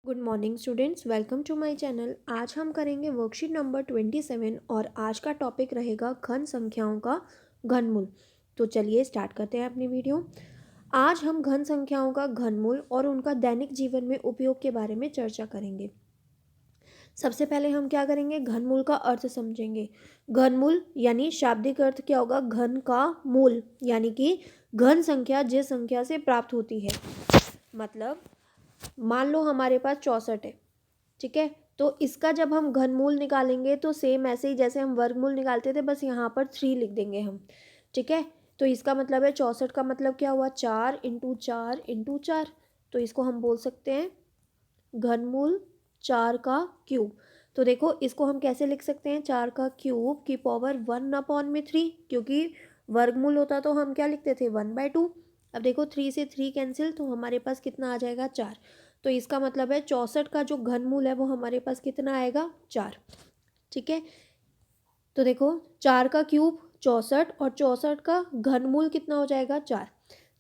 Good morning students, welcome to my channel. आज हम करेंगे वर्कशीट नंबर 27 और आज का टॉपिक रहेगा घन संख्याओं का घनमूल। तो चलिए स्टार्ट करते हैं अपनी वीडियो। आज हम घन संख्याओं का घनमूल और उनका दैनिक जीवन में उपयोग के बारे में चर्चा करेंगे। सबसे पहले हम क्या करेंगे, घनमूल का अर्थ समझेंगे। घनमूल यानी शाब्दिक अर्थ क्या होगा, घन का मूल, यानी कि घन संख्या जिस संख्या से प्राप्त होती है। मतलब मान लो हमारे पास 64 है, ठीक है। तो इसका जब हम घनमूल निकालेंगे तो सेम ऐसे ही जैसे हम वर्गमूल निकालते थे, बस यहाँ पर 3 लिख देंगे हम, ठीक है। तो इसका मतलब है 64 का मतलब क्या हुआ, 4 इंटू 4 इंटू 4। तो इसको हम बोल सकते हैं घनमूल 4 का क्यूब। तो देखो इसको हम कैसे लिख सकते हैं, 4 का क्यूब की पावर 1/3, क्योंकि वर्गमूल होता तो हम क्या लिखते थे 1/2। अब देखो 3 से 3 कैंसिल, तो हमारे पास कितना आ जाएगा 4। तो इसका मतलब है 64 का जो घनमूल है वो हमारे पास कितना आएगा 4, ठीक है। तो देखो 4 का क्यूब 64 और 64 का घनमूल कितना हो जाएगा 4,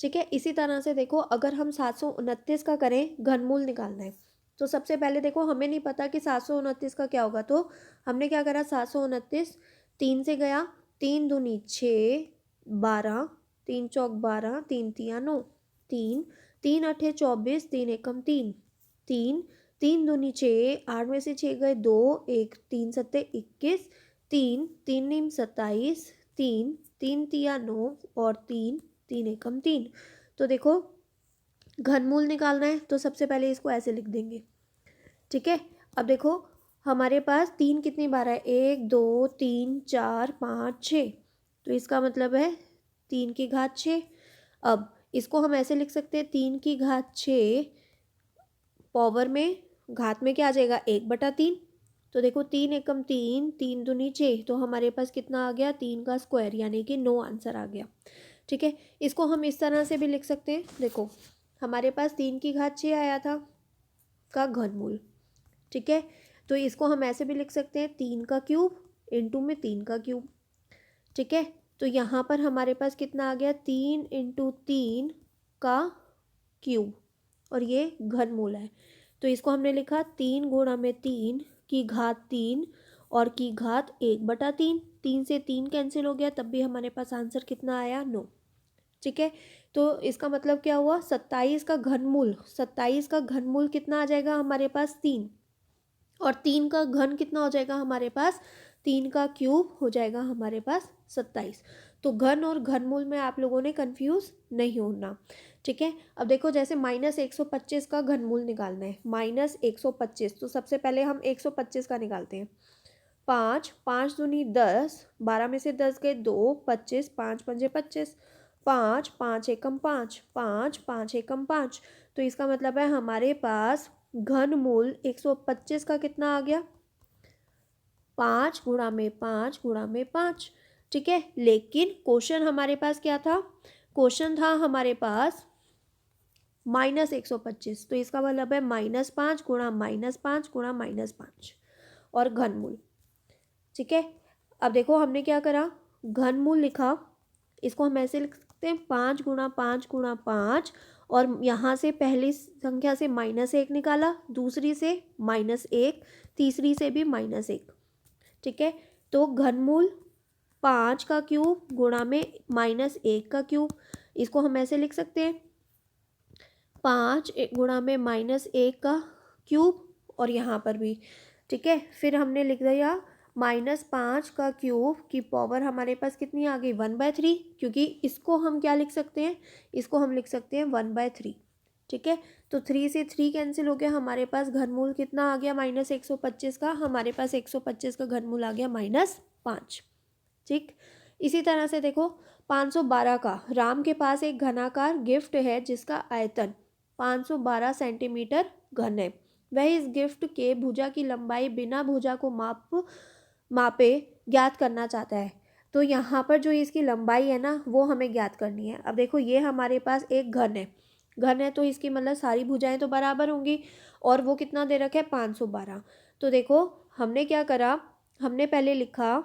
ठीक है। इसी तरह से देखो अगर हम 729 का करें घनमूल निकालना है, तो सबसे पहले देखो हमें नहीं पता कि 729 का क्या होगा, तो हमने क्या करा, 729 3 से गया, 3 दूनी 6 12, 3 चौक 12, 3 तिया 9, 3 3 अठे 24, 3 एकम 3, 3 3 दूनी 6, 8 में से 6 गए 2, 1 3 सत्ते 21, 3 3 नीम 27, 3 3 तिया 9 और 3 3 एकम 3। तो देखो घनमूल निकालना है तो सबसे पहले इसको ऐसे लिख देंगे, ठीक है। अब देखो हमारे पास 3 कितनी बार है, 1 2 3 4 5 6, तो इसका मतलब है 3 की घात 6। अब इसको हम ऐसे लिख सकते हैं 3 की घात 6 पावर में घात में क्या आ जाएगा 1/3। तो देखो 3 एकम 3, 3 दूनी 6, तो हमारे पास कितना आ गया 3 का स्क्वायर, यानी कि 9 आंसर आ गया, ठीक है। इसको हम इस तरह से भी लिख सकते हैं, देखो हमारे पास 3 की घात 6 आया था का घनमूल, ठीक है। तो इसको हम ऐसे भी लिख सकते हैं 3 का क्यूब इंटू में 3 का क्यूब, ठीक है। तो यहाँ पर हमारे पास कितना आ गया 3 इंटू 3 का क्यूब, और ये घनमूल है। तो इसको हमने लिखा 3 गुणा में 3 की घात 3 और की घात 1/3। 3 से 3 कैंसिल हो गया, तब भी हमारे पास आंसर कितना आया 9, ठीक है। तो इसका मतलब क्या हुआ, 27 का घनमूल, 27 का घनमूल कितना आ जाएगा हमारे पास 3, और 3 का घन कितना हो जाएगा हमारे पास, 3 का क्यूब हो जाएगा हमारे पास 27। तो घन और घनमूल में आप लोगों ने कंफ्यूज नहीं होना, ठीक है। अब देखो जैसे -125 का घनमूल निकालना है, -125, तो सबसे पहले हम 125 का निकालते हैं। 5 5 दूनी 10, 12 में से 10 गए 2, 25, 5 पंजे 25, 5 5 एकम 5, 5 5 एकम 5। तो इसका मतलब है हमारे पास घनमूल 125 का कितना आ गया, 5 गुणा में 5 गुणा में 5, ठीक है। लेकिन क्वेश्चन हमारे पास क्या था, क्वेश्चन था हमारे पास -125, तो इसका मतलब है -5 गुणा -5 गुणा -5 और घनमूल, ठीक है। अब देखो हमने क्या करा, घनमूल लिखा, इसको हम ऐसे लिख सकते हैं 5 गुणा 5 गुणा 5, और यहाँ से पहली संख्या से -1 निकाला, दूसरी से -1, तीसरी से भी -1, ठीक है। तो घनमूल 5 का क्यूब गुणा में -1 का क्यूब, इसको हम ऐसे लिख सकते हैं 5 गुणा में -1 का क्यूब, और यहाँ पर भी, ठीक है। फिर हमने लिख दिया -5 का क्यूब की पावर हमारे पास कितनी आ गई 1/3, क्योंकि इसको हम क्या लिख सकते हैं, इसको हम लिख सकते हैं 1/3, ठीक है। तो 3 से 3 कैंसिल हो गया, हमारे पास घनमूल कितना आ गया -125 का, हमारे पास 125 का घनमूल आ गया -5, ठीक। इसी तरह से देखो 512 का, राम के पास एक घनाकार गिफ्ट है जिसका आयतन 512 सेंटीमीटर घन है। वह इस गिफ्ट के भुजा की लंबाई बिना भुजा को मापे ज्ञात करना चाहता है। तो यहाँ पर जो इसकी लंबाई है ना वो हमें ज्ञात करनी है। अब देखो ये हमारे पास एक घन है, घन है तो इसकी मतलब सारी भुजाएं तो बराबर होंगी, और वो कितना दे रखा है 512। तो देखो हमने क्या करा, हमने पहले लिखा,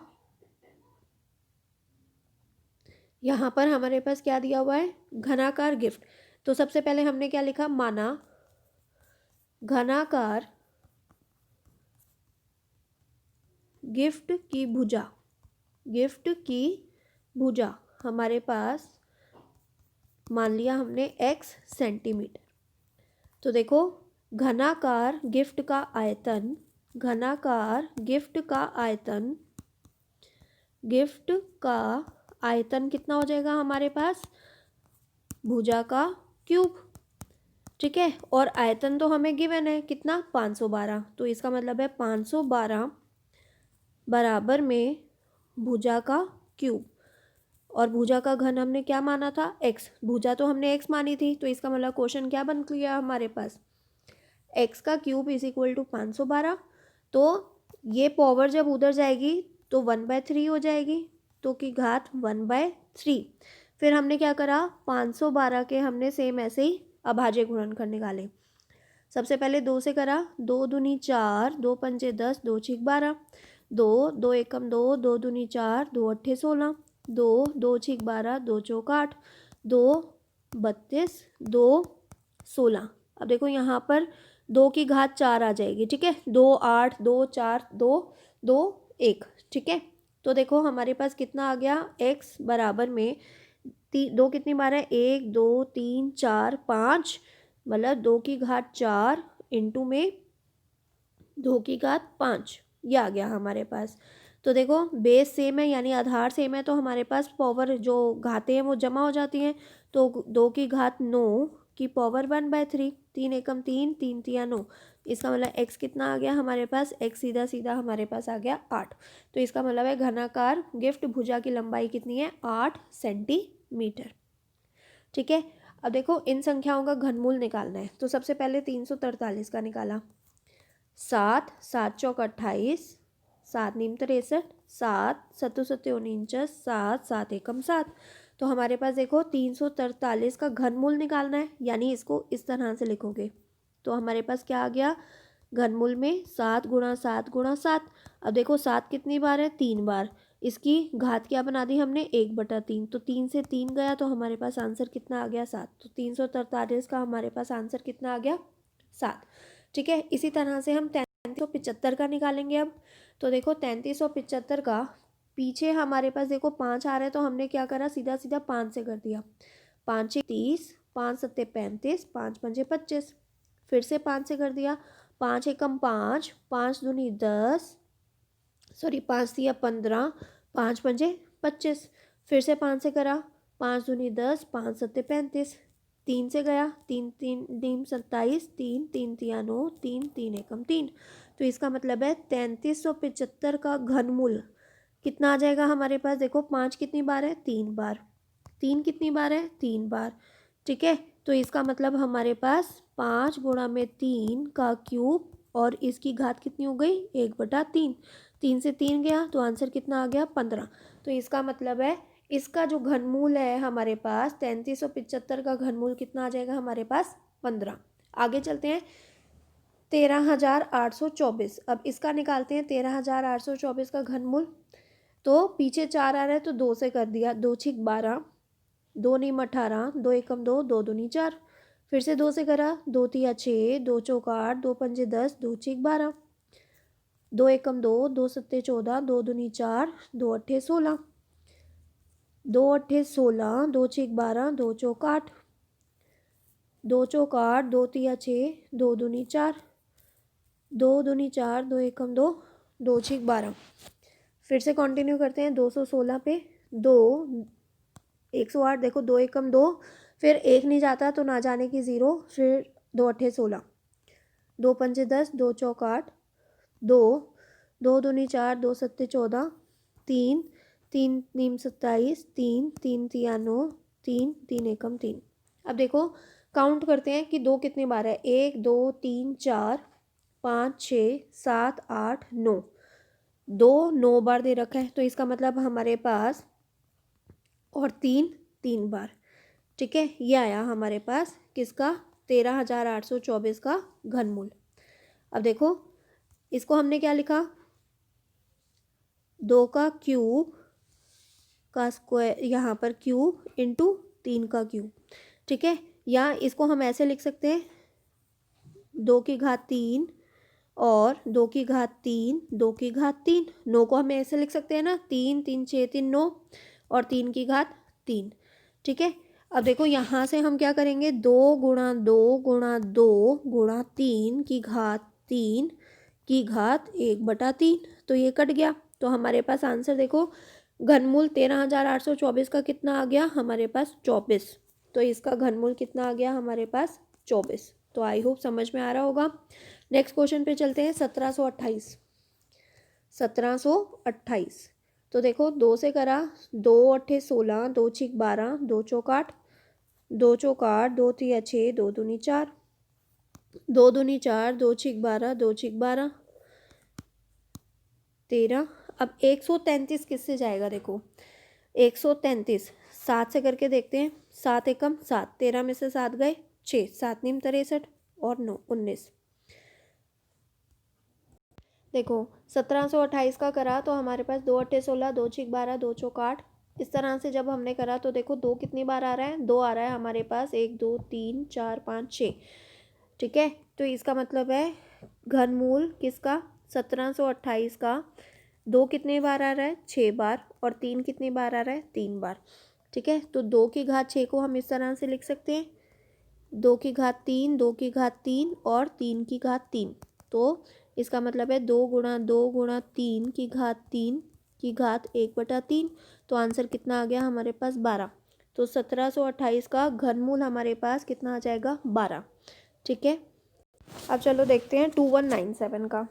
यहाँ पर हमारे पास क्या दिया हुआ है घनाकार गिफ्ट, तो सबसे पहले हमने क्या लिखा, माना घनाकार गिफ्ट की भुजा, गिफ्ट की भुजा हमारे पास मान लिया हमने x सेंटीमीटर। तो देखो घनाकार गिफ्ट का आयतन, घनाकार गिफ्ट का आयतन, गिफ्ट का आयतन कितना हो जाएगा हमारे पास, भुजा का क्यूब। ठीक है, और आयतन तो हमें गिवन है कितना 512, तो इसका मतलब है 512 बराबर में भुजा का क्यूब। और भुजा का घन हमने क्या माना था, x, भुजा तो हमने x मानी थी, तो इसका मतलब क्वेश्चन क्या बन गया हमारे पास, x का क्यूब इज इक्वल टू 512। तो ये पावर जब उधर जाएगी तो 1/3 हो जाएगी, तो की घात 1/3। फिर हमने क्या करा, 512 के हमने सेम ऐसे ही अभाज्य गुणनखंड निकाले। सबसे पहले 2 से करा, 2 दूनी 4, 2 पंजे 10, 2 छीक 12, 2 2 एकम 2, 2 दूनी 4, 2 अट्ठे 16, 2 2 छीक 12, 2 चौक 8, 2 32, 2 16। अब देखो यहाँ पर 2 की घात 4 आ जाएगी। ठीक है, 2 8, 2 4, 2 2 1। ठीक है, तो देखो हमारे पास कितना आ गया, x बराबर में 2 कितनी बार है, 1 2 3 4 5, मतलब 2 की घात 4 इंटू में 2 की घात 5, ये आ गया हमारे पास। तो देखो बेस सेम है यानी आधार सेम है, तो हमारे पास पावर जो घातें हैं वो जमा हो जाती हैं। तो 2 की घात 9 की पावर 1/3, 3 एकम 3, 3 तिया 9। इसका मतलब x कितना आ गया हमारे पास, x सीधा सीधा हमारे पास आ गया 8। तो इसका मतलब है घनाकार गिफ्ट भुजा की लंबाई कितनी है, 8 सेंटीमीटर। ठीक है, अब देखो इन संख्याओं का घनमूल निकालना है। तो सबसे पहले 343 का निकाला, 7 7 चौक 28, 7 नीम 63, 7 सत्तु सत्ते 49, 7 7 एकम 7। तो हमारे पास देखो 343 का घनमूल निकालना है, यानी इसको इस तरह से लिखोगे तो हमारे पास क्या आ गया, घनमूल में 7 गुणा 7 गुणा 7। अब देखो 7 कितनी बार है, 3 बार, इसकी घात क्या बना दी हमने, 1/3। तो 3 से 3 गया तो हमारे पास आंसर कितना आ गया, 7। तो 343 का हमारे पास आंसर कितना आ गया, 7। ठीक है, इसी तरह से हम 3375 का निकालेंगे अब। तो देखो 3375 का पीछे हमारे पास देखो 5 आ रहा है, तो हमने क्या करा, सीधा सीधा 5 से कर दिया। 5 6 30, 5 7 35, 5 5 25, फिर से 5 से कर दिया, 5 एकम 5, 5 दूनी 10, सॉरी 5 दिया 15, 5 पंजे 25, फिर से 5 से करा, 5 दूनी 10, 5 सत्ते 35, 3 से गया, 3 3 तीन 27, 3 3 तिया 9, 3 3 एकम 3। तो इसका मतलब है 3375 का घनमूल कितना आ जाएगा हमारे पास, देखो 5 कितनी बार है, 3 बार, 3 कितनी बार है, 3 बार। ठीक है, तो इसका मतलब हमारे पास 5 गुणा में 3 का क्यूब और इसकी घात कितनी हो गई, 1/3। 3 से 3 गया तो आंसर कितना आ गया, 15। तो इसका मतलब है इसका जो घनमूल है हमारे पास 3375 का घनमूल कितना आ जाएगा हमारे पास, 15। आगे चलते हैं, 13824। अब इसका निकालते हैं 13824 का घनमूल। तो पीछे 4 आ रहा है तो 2 से कर दिया, 2 छिक 12, 2 नीम 18, 2 एकम 2, 2 दूनी 4, फिर से 2 से करा, 2 तिया 6, 2 चौक 8, 2 पंजे 10, 2 छिक 12, 2 एकम 2, 2 सत्ते 14, 2 दूनी 4, 2 अट्ठे 16, 2 अट्ठे 16, 2 छिक 12, 2 चौक 8, 2 चौक 8, 2 तिया 6, 2 दूनी 4, 2 दूनी 4, 2 एकम 2, 2 छिक 12। फिर से कंटिन्यू करते हैं 216 पे, 2 108, देखो 2 एकम 2, फिर 1 नहीं जाता तो ना जाने की 0, फिर 2 अट्ठे 16, 2 पंजे 10, 2 चौक 8, 2 2 दूनी 4, 2 सत्ते 14, 3 3 नीम 27, 3 3 तिया 9, 3 3 एकम 3। अब देखो काउंट करते हैं कि 2 कितनी बार है, 1 2 3 4 5 6 7 8 9, 2 9 बार दे रखा है, तो इसका मतलब हमारे पास और 3 3 बार। ठीक है, ये आया हमारे पास किसका, 13824 का घनमूल। अब देखो इसको हमने क्या लिखा, 2 का क्यूब का स्क्वायर, यहाँ पर क्यूब इंटू 3 का क्यूब। ठीक है, या इसको हम ऐसे लिख सकते हैं, 2 की घात 3 और 2 की घात 3, 2 की घात 3। 9 को हम ऐसे लिख सकते हैं ना, 3 3 6 3 9 और 3 की घात 3। ठीक है, अब देखो यहाँ से हम क्या करेंगे, 2 गुणा 2 गुणा 2 गुणा 3 की घात 3 की घात 1/3। तो ये कट गया, तो हमारे पास आंसर देखो घनमूल 13,824 का कितना आ गया हमारे पास 24। तो इसका घनमूल कितना आ गया हमारे पास 24। तो आई होप समझ में आ रहा होगा। नेक्स्ट क्वेश्चन पे चलते हैं। 1728, 1728। तो देखो 2 से करा, 2 अट्ठे 16, 2 छिक 12, 2 चौक 8, 2 चौक 8, 2 तिया 6, 2 दूनी 4, 2 दूनी 4, 2 छिक 12, 2 छिक 12, 13। अब 133 किससे जाएगा, देखो 133 7 से करके देखते हैं। 7 एकम 7, 13 में से 7 गए 6, 7 नीम 63 और 9 19। देखो 1728 का करा तो हमारे पास 2 अट्ठे 16, 2 छिक 12, 2 चौक 8। इस तरह से जब हमने करा तो देखो 2 कितनी बार आ रहा है, 2 आ रहा है हमारे पास, 1 2 3 4 5 6। ठीक है, तो इसका मतलब है घनमूल किसका 1728 का 2 कितने बार आ रहा है 6 बार और 3 कितनी बार आ रहा है 3 बार। ठीक है, तो 2 की घात 6 को हम इस तरह से लिख सकते हैं, 2 की घात 3, 2 की घात 3 और 3 की घात 3। तो इसका मतलब है 2 गुणा 2 गुणा 3 की घात 3 की घात 1/3। तो आंसर कितना आ गया हमारे पास 12। तो 1728 का घनमूल हमारे पास कितना आ जाएगा 12। ठीक है, अब चलो देखते हैं 2197 का।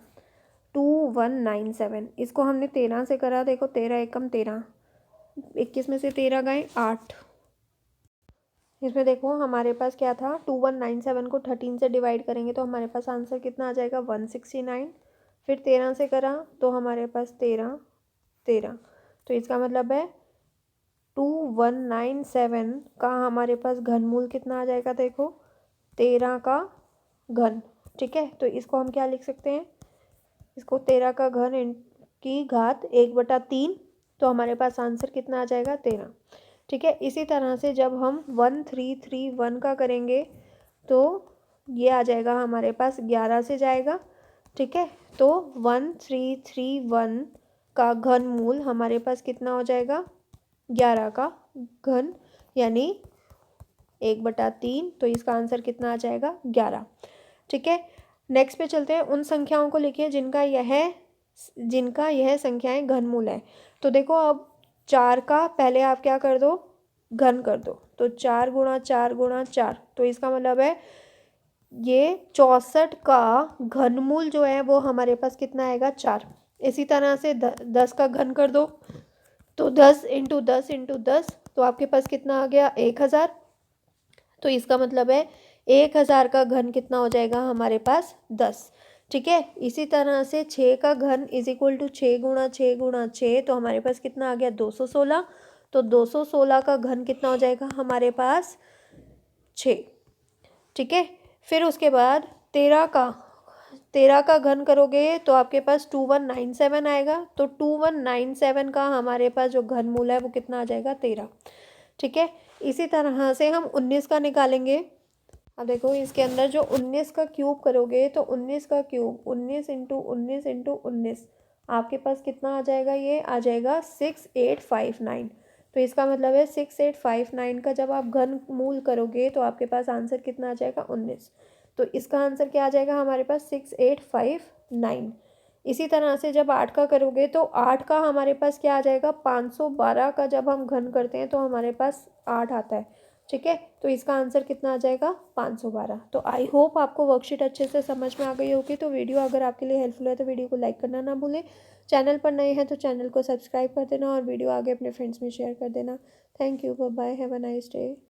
2197 इसको हमने 13 से करा, देखो 13 एकम 13, 21 में से 13 गए 8। इसमें देखो हमारे पास क्या था, 2197 को 13 से डिवाइड करेंगे तो हमारे पास आंसर कितना आ जाएगा 169। फिर 13 से करा तो हमारे पास 13 13। तो इसका मतलब है 2197 का हमारे पास घनमूल कितना आ जाएगा, देखो 13 का घन। ठीक है, तो इसको हम क्या लिख सकते हैं, इसको 13 का घन की घात 1/3। तो हमारे पास आंसर कितना आ जाएगा 13। ठीक है, इसी तरह से जब हम 1331 का करेंगे तो ये आ जाएगा हमारे पास 11 से जाएगा। ठीक है, तो 1331 का घनमूल हमारे पास कितना हो जाएगा 11 का घन, यानी 1/3। तो इसका आंसर कितना आ जाएगा 11। ठीक है, नेक्स्ट पे चलते हैं। उन संख्याओं को लिखिए जिनका यह संख्याएं घनमूल है। तो देखो अब 4 का पहले आप क्या कर दो, घन कर दो। तो 4 गुणा 4 गुणा 4, तो इसका मतलब है ये 64 का घनमूल जो है वो हमारे पास कितना आएगा 4। इसी तरह से 10 का घन कर दो, तो 10 इंटू 10 इंटू 10, तो आपके पास कितना आ गया 1000। तो इसका मतलब है 1000 का घन कितना हो जाएगा हमारे पास 10। ठीक है, इसी तरह से 6 का घन इज इक्वल टू 6 गुणा 6 गुणा 6, तो हमारे पास कितना आ गया 216। तो 216 का घन कितना हो जाएगा हमारे पास 6। ठीक है, फिर उसके बाद 13 का घन करोगे तो आपके पास 2197 आएगा। तो 2197 का हमारे पास जो घनमूल है वो कितना आ जाएगा 13। ठीक है, इसी तरह से हम 19 का निकालेंगे। अब देखो इसके अंदर जो 19 का क्यूब करोगे तो 19 का क्यूब 19 इंटू 19 इंटू 19, आपके पास कितना आ जाएगा, ये आ जाएगा 6859। तो इसका मतलब है 6859 का जब आप घन मूल करोगे तो आपके पास आंसर कितना आ जाएगा 19। तो इसका आंसर क्या आ जाएगा हमारे पास 6859। इसी तरह से जब 8 का करोगे तो 8 का हमारे पास क्या आ जाएगा 512 का जब हम घन करते हैं तो हमारे पास 8 आता है। ठीक है, तो इसका आंसर कितना आ जाएगा 512। तो आई होप आपको वर्कशीट अच्छे से समझ में आ गई होगी। तो वीडियो अगर आपके लिए हेल्पफुल है तो वीडियो को लाइक करना ना भूलें। चैनल पर नए हैं तो चैनल को सब्सक्राइब कर देना और वीडियो आगे अपने फ्रेंड्स में शेयर कर देना। Thank you, bye bye, have a nice day.